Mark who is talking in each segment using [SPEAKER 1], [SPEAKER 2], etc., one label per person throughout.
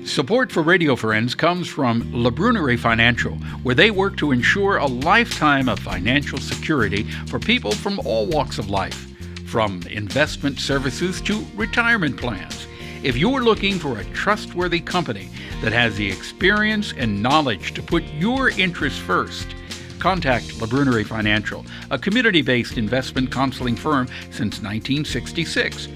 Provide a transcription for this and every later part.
[SPEAKER 1] Support for Radio Friends comes from La Brunerie Financial, where they work to ensure a lifetime of financial security for people from all walks of life, from investment services to retirement plans. If you're looking for a trustworthy company that has the experience and knowledge to put your interests first, contact La Brunerie Financial, a community-based investment counseling firm since 1966.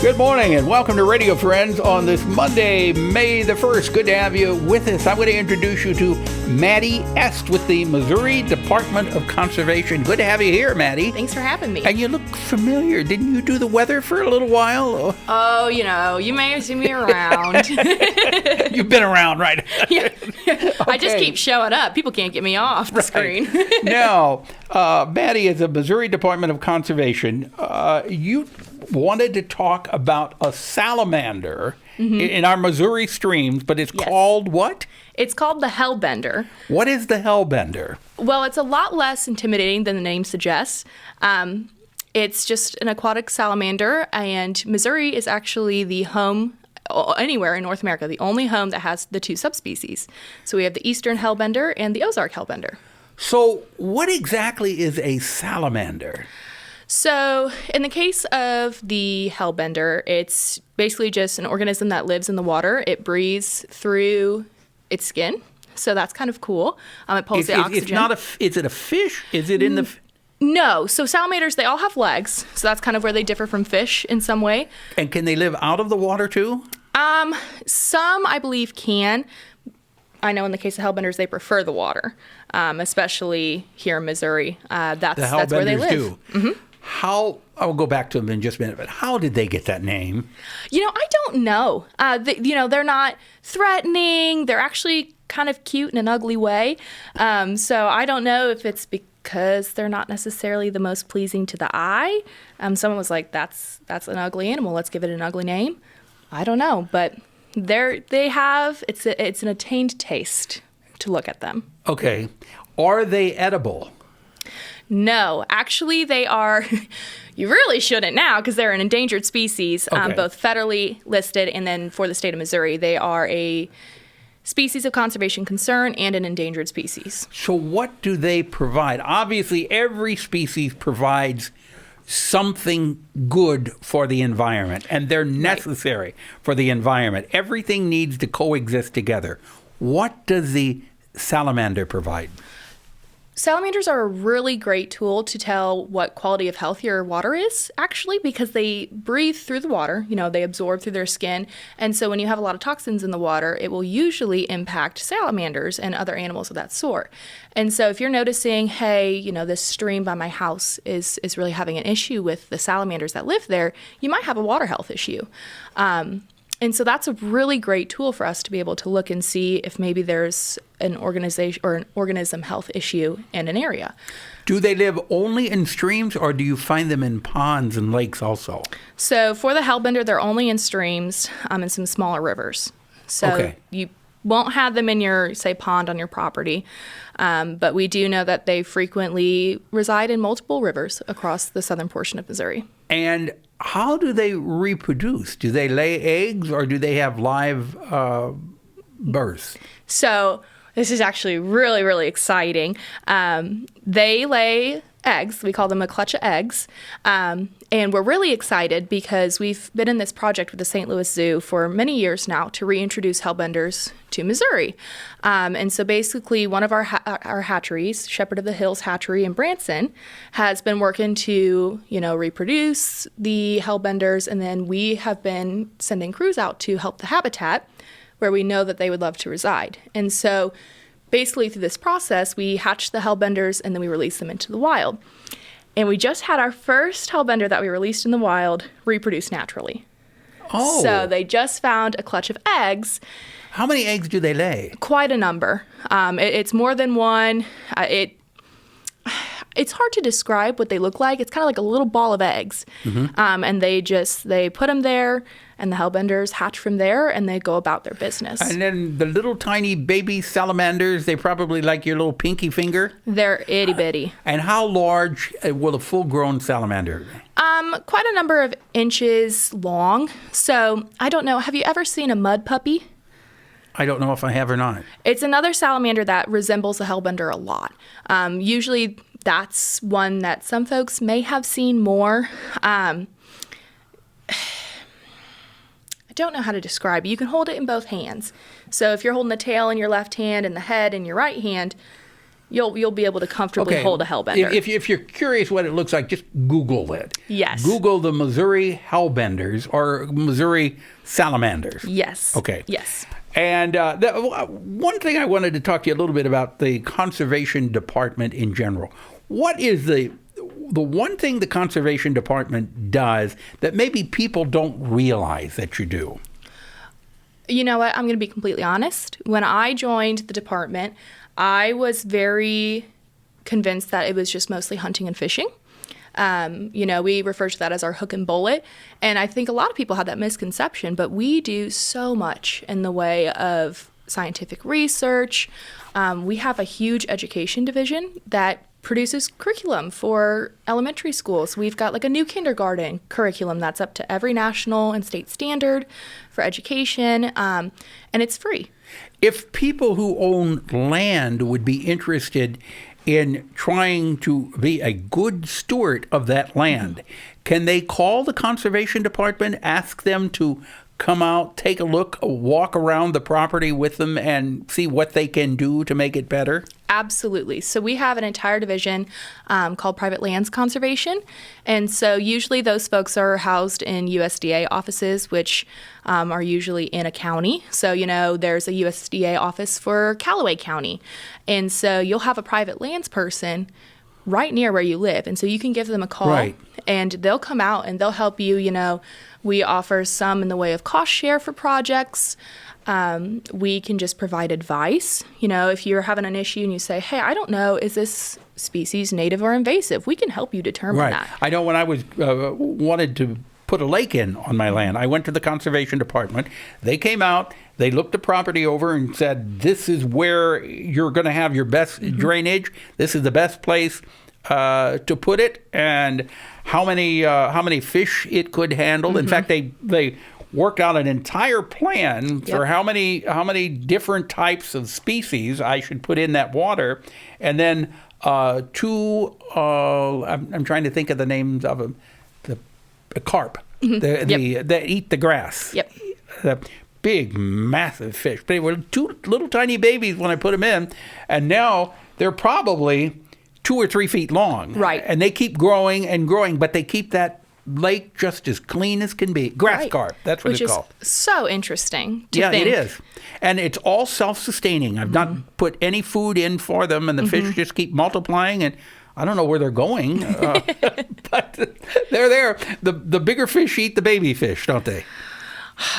[SPEAKER 1] Good morning and welcome to Radio Friends on this Monday, May the 1st. Good to have you with us. I'm going to introduce you to Maddie Est with the Missouri Department of Conservation. Good to have you here, Maddie.
[SPEAKER 2] Thanks for having me.
[SPEAKER 1] And you look familiar. Didn't you do the weather for a little while?
[SPEAKER 2] Oh, you may have seen me around.
[SPEAKER 1] You've been around, right?
[SPEAKER 2] Yeah.
[SPEAKER 1] Okay.
[SPEAKER 2] I just keep showing up. People can't get me off the screen.
[SPEAKER 1] Now, Maddie is the Missouri Department of Conservation. You wanted to talk about a salamander in our Missouri streams, but it's called what?
[SPEAKER 2] It's called the Hellbender.
[SPEAKER 1] What is the Hellbender?
[SPEAKER 2] Well, it's a lot less intimidating than the name suggests. It's just an aquatic salamander, and Missouri is actually the home, anywhere in North America, the only home that has the two subspecies. So we have the Eastern Hellbender and the Ozark Hellbender.
[SPEAKER 1] So what exactly is a salamander?
[SPEAKER 2] So in the case of the Hellbender, it's basically just an organism that lives in the water. It breathes through its skin, so that's kind of cool. It pulls the oxygen.
[SPEAKER 1] It's not is it a fish? Is it in the...
[SPEAKER 2] No. So salamanders, they all have legs, so that's kind of where they differ from fish in some way.
[SPEAKER 1] And can they live out of the water too?
[SPEAKER 2] Some, I believe, can. I know in the case of Hellbenders, they prefer the water, especially here in Missouri. That's where they live.
[SPEAKER 1] Do. Mm-hmm. I'll go back to them in just a minute, but how did they get that name?
[SPEAKER 2] I don't know. They're not threatening. They're actually kind of cute in an ugly way. So I don't know if it's because they're not necessarily the most pleasing to the eye. Someone was like, that's an ugly animal. Let's give it an ugly name. I don't know, but it's an attained taste to look at them.
[SPEAKER 1] Okay. Are they edible?
[SPEAKER 2] No, actually they are, you really shouldn't now because they're an endangered species, both federally listed and then for the state of Missouri. They are a species of conservation concern and an endangered species.
[SPEAKER 1] So what do they provide? Obviously, every species provides something good for the environment, and they're necessary for the environment. Everything needs to coexist together. What does the salamander provide?
[SPEAKER 2] Salamanders are a really great tool to tell what quality of health your water is, actually, because they breathe through the water. They absorb through their skin. And so when you have a lot of toxins in the water, it will usually impact salamanders and other animals of that sort. And so if you're noticing, hey, this stream by my house is really having an issue with the salamanders that live there, you might have a water health issue. And so that's a really great tool for us to be able to look and see if maybe there's an organization or an organism health issue in an area.
[SPEAKER 1] Do they live only in streams, or do you find them in ponds and lakes also?
[SPEAKER 2] So for the Hellbender, they're only in streams and some smaller rivers. So you won't have them in your, say, pond on your property. But we do know that they frequently reside in multiple rivers across the southern portion of Missouri.
[SPEAKER 1] And how do they reproduce? Do they lay eggs, or do they have live births? So
[SPEAKER 2] this is actually really, really exciting. They lay eggs. We call them a clutch of eggs. And we're really excited because we've been in this project with the St. Louis Zoo for many years now to reintroduce Hellbenders to Missouri. And so basically one of our hatcheries, Shepherd of the Hills Hatchery in Branson, has been working to, reproduce the Hellbenders. And then we have been sending crews out to help the habitat where we know that they would love to reside. And so basically through this process, we hatch the Hellbenders and then we release them into the wild. And we just had our first Hellbender that we released in the wild reproduce naturally.
[SPEAKER 1] Oh.
[SPEAKER 2] So they just found a clutch of eggs.
[SPEAKER 1] How many eggs do they lay?
[SPEAKER 2] Quite a number. It's more than one. It It's hard to describe what they look like. It's kind of like a little ball of eggs. And they put them there, and the Hellbenders hatch from there, and they go about their business.
[SPEAKER 1] And then the little tiny baby salamanders, they probably like your little pinky finger.
[SPEAKER 2] They're itty bitty.
[SPEAKER 1] And how large will a full-grown salamander be?
[SPEAKER 2] Quite a number of inches long. So I don't know. Have you ever seen a mud puppy?
[SPEAKER 1] I don't know if I have or not.
[SPEAKER 2] It's another salamander that resembles a Hellbender a lot. Usually that's one that some folks may have seen more. I don't know how to describe it. You can hold it in both hands. So if you're holding the tail in your left hand and the head in your right hand, you'll be able to comfortably hold a Hellbender.
[SPEAKER 1] If you're curious what it looks like, just Google it.
[SPEAKER 2] Yes.
[SPEAKER 1] Google the Missouri Hellbenders or Missouri salamanders.
[SPEAKER 2] Yes.
[SPEAKER 1] Okay.
[SPEAKER 2] Yes.
[SPEAKER 1] And one thing I wanted to talk to you a little bit about the conservation department in general. What is the one thing the conservation department does that maybe people don't realize that you do?
[SPEAKER 2] You know what? I'm going to be completely honest. When I joined the department, I was very convinced that it was just mostly hunting and fishing. We refer to that as our hook and bullet. And I think a lot of people have that misconception, but we do so much in the way of scientific research. We have a huge education division that produces curriculum for elementary schools. We've got like a new kindergarten curriculum that's up to every national and state standard for education, and it's free.
[SPEAKER 1] If people who own land would be interested in trying to be a good steward of that land, can they call the conservation department, ask them to come out, take a look, walk around the property with them and see what they can do to make it better?
[SPEAKER 2] Absolutely. So we have an entire division called Private Lands Conservation. And so usually those folks are housed in USDA offices, which are usually in a county. So, there's a USDA office for Callaway County. And so you'll have a private lands person right near where you live. And so you can give them a call, and they'll come out and they'll help you. We offer some in the way of cost share for projects. We can just provide advice. If you're having an issue and you say, hey, I don't know, is this species native or invasive? We can help you determine that.
[SPEAKER 1] I know when I was wanted to put a lake in on my land, I went to the conservation department. They came out, they looked the property over and said, this is where you're going to have your best drainage. This is the best place to put it, and how many fish it could handle. In fact, they worked out an entire plan for how many different types of species I should put in that water, and then two. I'm trying to think of the names of them. The carp. That eat the grass.
[SPEAKER 2] Yep.
[SPEAKER 1] The big, massive fish. They were two little tiny babies when I put them in, and now they're probably 2 or 3 feet long.
[SPEAKER 2] Right.
[SPEAKER 1] And they keep growing and growing, but they keep that lake just as clean as can be. Grass carp, that's what it's called.
[SPEAKER 2] Which is so interesting to
[SPEAKER 1] Yeah,
[SPEAKER 2] think.
[SPEAKER 1] it is. And it's all self-sustaining. I've not put any food in for them, and the fish just keep multiplying, and I don't know where they're going, but they're there. The bigger fish eat the baby fish, don't they?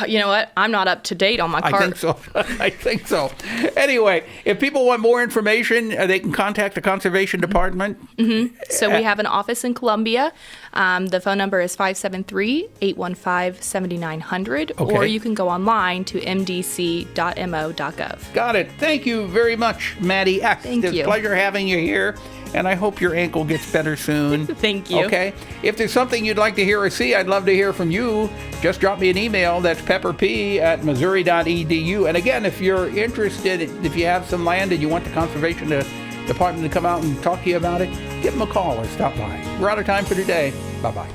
[SPEAKER 2] You know what? I'm not up to date on my carp.
[SPEAKER 1] I think so. Anyway, if people want more information, they can contact the conservation department.
[SPEAKER 2] So we have an office in Columbia. The phone number is 573-815-7900, or you can go online to mdc.mo.gov.
[SPEAKER 1] Got it. Thank you very much, Maddie Est.
[SPEAKER 2] Thank you.
[SPEAKER 1] It's a pleasure having you here, and I hope your ankle gets better soon.
[SPEAKER 2] Thank you.
[SPEAKER 1] Okay. If there's something you'd like to hear or see, I'd love to hear from you. Just drop me an email. That's pepperp@missouri.edu. And again, if you're interested, if you have some land and you want the conservation department to come out and talk to you about it, give them a call or stop by. We're out of time for today. Bye-bye.